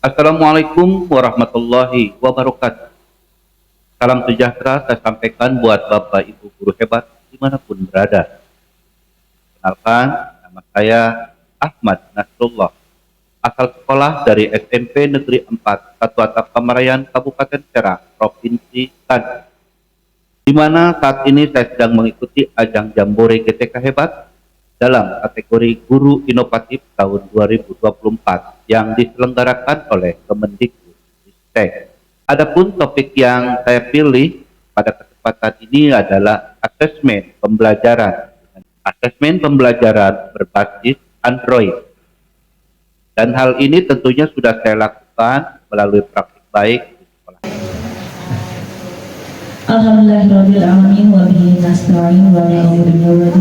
Assalamualaikum warahmatullahi wabarakatuh. Salam sejahtera saya sampaikan buat Bapak Ibu guru hebat dimanapun berada. Kenalkan, nama saya Ahmad Nasrullah, asal sekolah dari SMP Negeri 4 Satu Atap Pamarayan, Kabupaten Serang, Provinsi Banten. Di mana saat ini saya sedang mengikuti ajang Jambore GTK Hebat dalam kategori Guru Inovatif tahun 2024 yang diselenggarakan oleh Kemendikbudristek. Adapun topik yang saya pilih pada kesempatan ini adalah asesmen pembelajaran. Asesmen pembelajaran berbasis Android. Dan hal ini tentunya sudah saya lakukan melalui praktik baik di sekolah. Alhamdulillahirabbil alamin wa bihi nasta'in wa la ilaha illallah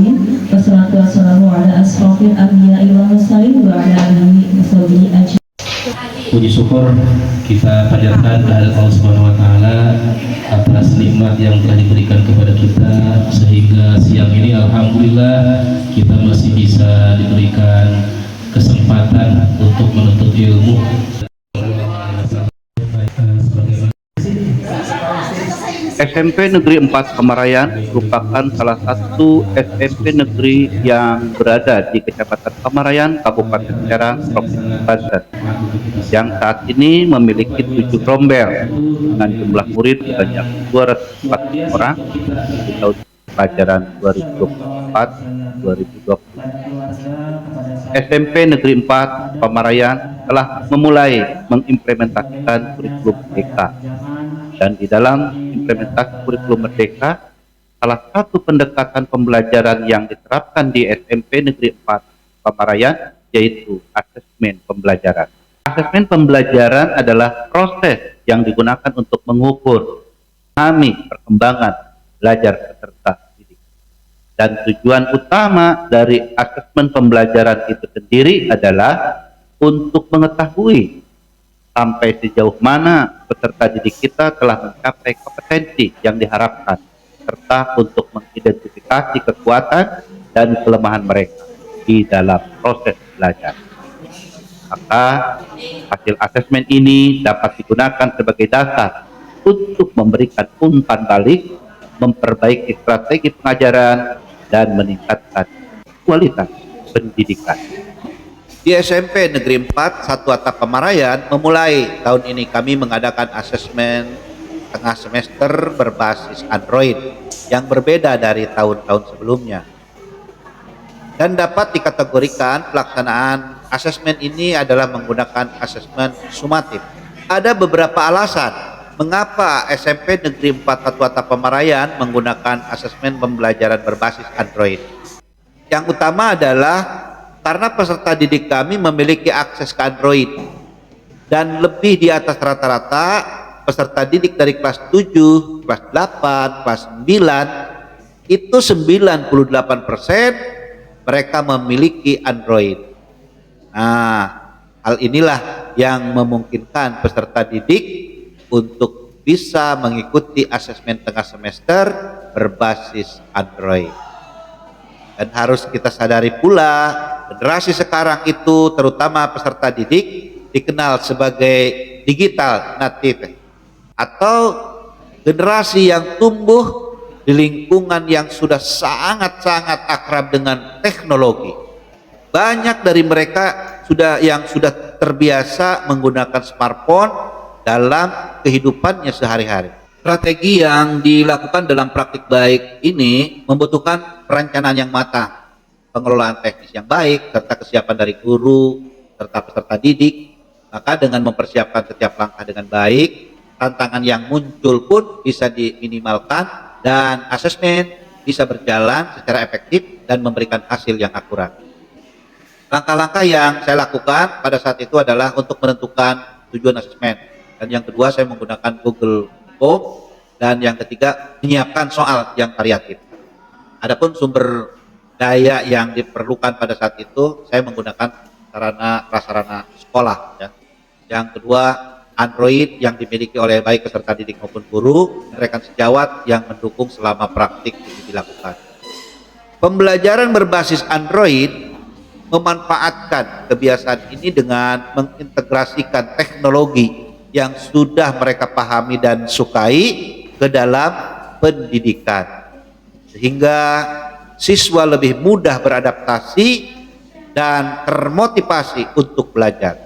wassalatu wassalamu ala asrofil anbiya'i wal mursalin wa ala alihi washabihi ajmain. Puji syukur kita panjatkan kehadirat Allah Subhanahu wa taala atas nikmat yang telah diberikan kepada kita sehingga siang ini alhamdulillah kita masih bisa diberikan kesempatan untuk menuntut ilmu. SMP Negeri 4 Pamarayan merupakan salah satu SMP negeri yang berada di Kecamatan Pamarayan, Kabupaten Serang, Provinsi Banten, yang saat ini memiliki 7 rombel dengan jumlah murid sebanyak 240 orang di tahun pelajaran 2024-2020. SMP Negeri 4 Pamarayan telah memulai mengimplementasikan kurikulum merdeka. Dan di dalam implementasi kurikulum merdeka, salah satu pendekatan pembelajaran yang diterapkan di SMP Negeri 4 Pamarayan yaitu asesmen pembelajaran. Asesmen pembelajaran adalah proses yang digunakan untuk mengukur, memahami perkembangan belajar peserta didik. Dan tujuan utama dari asesmen pembelajaran itu sendiri adalah untuk mengetahui sampai sejauh mana peserta didik kita telah mencapai kompetensi yang diharapkan, serta untuk mengidentifikasi kekuatan dan kelemahan mereka di dalam proses belajar. Maka hasil asesmen ini dapat digunakan sebagai dasar untuk memberikan umpan balik, memperbaiki strategi pengajaran, dan meningkatkan kualitas pendidikan. Di SMP Negeri 4 Satu Atap Pamarayan memulai tahun ini kami mengadakan asesmen tengah semester berbasis Android yang berbeda dari tahun-tahun sebelumnya. Dan dapat dikategorikan pelaksanaan asesmen ini adalah menggunakan asesmen sumatif. Ada beberapa alasan mengapa SMP Negeri 4 Satu Atap Pamarayan menggunakan asesmen pembelajaran berbasis Android. Yang utama adalah karena peserta didik kami memiliki akses ke Android dan lebih di atas rata-rata peserta didik dari kelas 7, kelas 8, kelas 9 itu 98% mereka memiliki Android. Nah, hal inilah yang memungkinkan peserta didik untuk bisa mengikuti asesmen tengah semester berbasis Android. Dan harus kita sadari pula, generasi sekarang itu terutama peserta didik dikenal sebagai digital native atau generasi yang tumbuh di lingkungan yang sudah sangat-sangat akrab dengan teknologi. Banyak dari mereka yang sudah terbiasa menggunakan smartphone dalam kehidupannya sehari-hari. Strategi yang dilakukan dalam praktik baik ini membutuhkan perencanaan yang matang, pengelolaan teknis yang baik, serta kesiapan dari guru serta peserta didik. Maka dengan mempersiapkan setiap langkah dengan baik, tantangan yang muncul pun bisa diminimalkan dan asesmen bisa berjalan secara efektif dan memberikan hasil yang akurat. Langkah-langkah yang saya lakukan pada saat itu adalah untuk menentukan tujuan asesmen. Dan yang kedua, saya menggunakan Google Form, dan yang ketiga menyiapkan soal yang variatif. Adapun sumber daya yang diperlukan pada saat itu saya menggunakan prasarana sekolah ya. Yang kedua, Android yang dimiliki oleh baik peserta didik maupun guru, rekan sejawat yang mendukung selama praktik itu dilakukan. Pembelajaran berbasis Android memanfaatkan kebiasaan ini dengan mengintegrasikan teknologi yang sudah mereka pahami dan sukai ke dalam pendidikan, sehingga siswa lebih mudah beradaptasi dan termotivasi untuk belajar,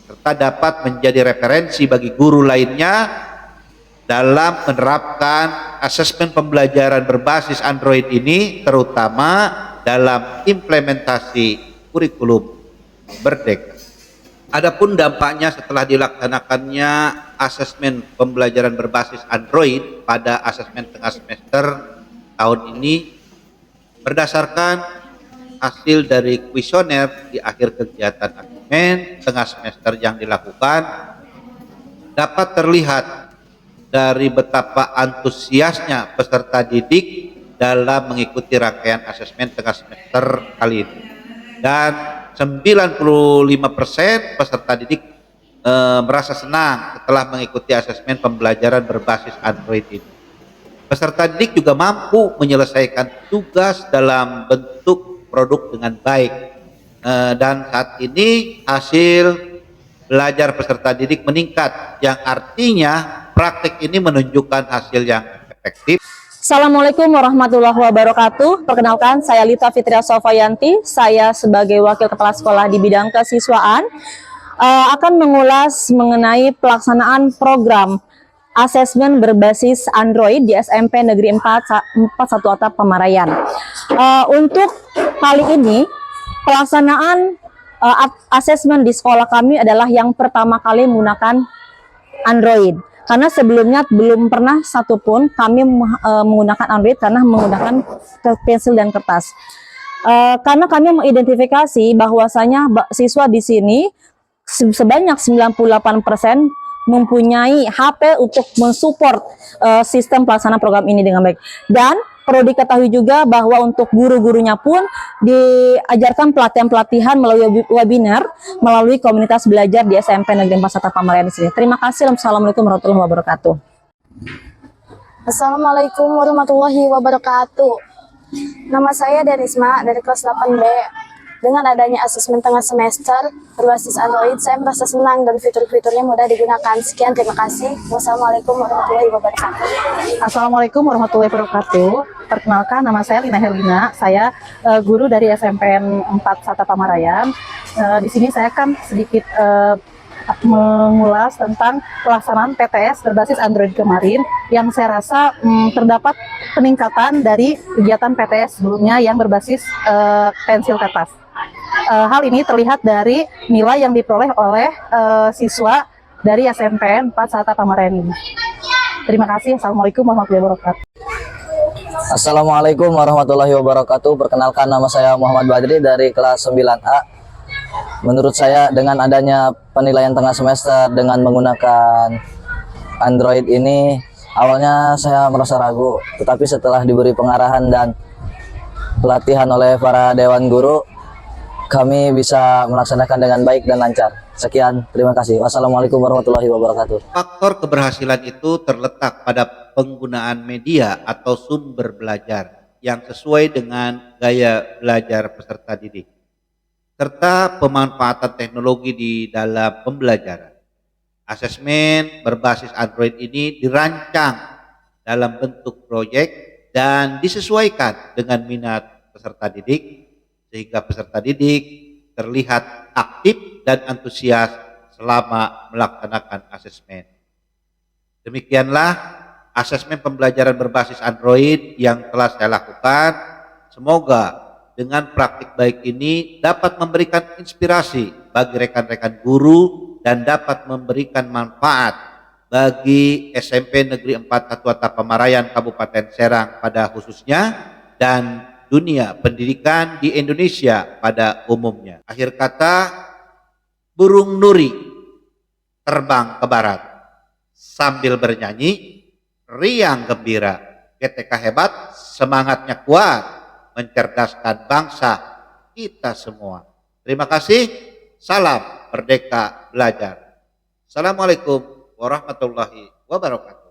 serta dapat menjadi referensi bagi guru lainnya dalam menerapkan asesmen pembelajaran berbasis Android ini, terutama dalam implementasi kurikulum Merdeka. Adapun dampaknya setelah dilaksanakannya asesmen pembelajaran berbasis Android pada asesmen tengah semester tahun ini, berdasarkan hasil dari kuesioner di akhir kegiatan asesmen tengah semester yang dilakukan, dapat terlihat dari betapa antusiasnya peserta didik dalam mengikuti rangkaian asesmen tengah semester kali ini. Dan 95% peserta didik merasa senang setelah mengikuti asesmen pembelajaran berbasis Android ini. Peserta didik juga mampu menyelesaikan tugas dalam bentuk produk dengan baik, dan saat ini hasil belajar peserta didik meningkat, yang artinya praktik ini menunjukkan hasil yang efektif. Assalamualaikum warahmatullahi wabarakatuh. Perkenalkan, saya Lita Fitria Sofayanti. Saya sebagai Wakil Kepala Sekolah di bidang kesiswaan akan mengulas mengenai pelaksanaan program asesmen berbasis Android di SMP Negeri 41 Atap Pamarayan. Untuk kali ini, pelaksanaan asesmen di sekolah kami adalah yang pertama kali menggunakan Android. Karena sebelumnya belum pernah satupun kami menggunakan Android karena menggunakan pensil dan kertas. Karena kami mengidentifikasi bahwasanya siswa di sini sebanyak 98% mempunyai HP untuk mensupport sistem pelaksanaan program ini dengan baik. Dan perlu diketahui juga bahwa untuk guru-gurunya pun diajarkan pelatihan-pelatihan melalui webinar, melalui komunitas belajar di SMP Negeri 41 Pamarayan di sini. Terima kasih. Assalamualaikum warahmatullahi wabarakatuh. Assalamualaikum warahmatullahi wabarakatuh. Nama saya Derisma dari kelas 8B. Dengan adanya asesmen tengah semester berbasis Android, saya merasa senang dan fitur-fiturnya mudah digunakan. Sekian, terima kasih. Wassalamualaikum warahmatullahi wabarakatuh. Assalamualaikum warahmatullahi wabarakatuh. Perkenalkan, nama saya Lina Helina. Saya guru dari SMPN 4 Sata Pamarayan. Di sini saya akan sedikit mengulas tentang pelaksanaan PTS berbasis Android kemarin, yang saya rasa terdapat peningkatan dari kegiatan PTS sebelumnya yang berbasis pensil kertas. Hal ini terlihat dari nilai yang diperoleh oleh siswa dari SMPN 4 Sata Pamarayan ini. Terima kasih. Assalamualaikum warahmatullahi wabarakatuh. Assalamualaikum warahmatullahi wabarakatuh. Perkenalkan, nama saya Muhammad Badri dari kelas 9A. Menurut saya, dengan adanya penilaian tengah semester dengan menggunakan Android ini, awalnya saya merasa ragu, tetapi setelah diberi pengarahan dan pelatihan oleh para dewan guru, kami bisa melaksanakan dengan baik dan lancar. Sekian, terima kasih. Wassalamualaikum warahmatullahi wabarakatuh. Faktor keberhasilan itu terletak pada penggunaan media atau sumber belajar yang sesuai dengan gaya belajar peserta didik, serta pemanfaatan teknologi di dalam pembelajaran. Asesmen berbasis Android ini dirancang dalam bentuk proyek dan disesuaikan dengan minat peserta didik, sehingga peserta didik terlihat aktif dan antusias selama melaksanakan asesmen. Demikianlah asesmen pembelajaran berbasis Android yang telah saya lakukan. Semoga dengan praktik baik ini dapat memberikan inspirasi bagi rekan-rekan guru dan dapat memberikan manfaat bagi SMP Negeri 4 Atap Pamarayan Kabupaten Serang pada khususnya, dan dunia pendidikan di Indonesia pada umumnya. Akhir kata, burung nuri terbang ke barat sambil bernyanyi riang gembira. GTK hebat, semangatnya kuat, mencerdaskan bangsa kita semua. Terima kasih. Salam Merdeka Belajar. Assalamualaikum warahmatullahi wabarakatuh.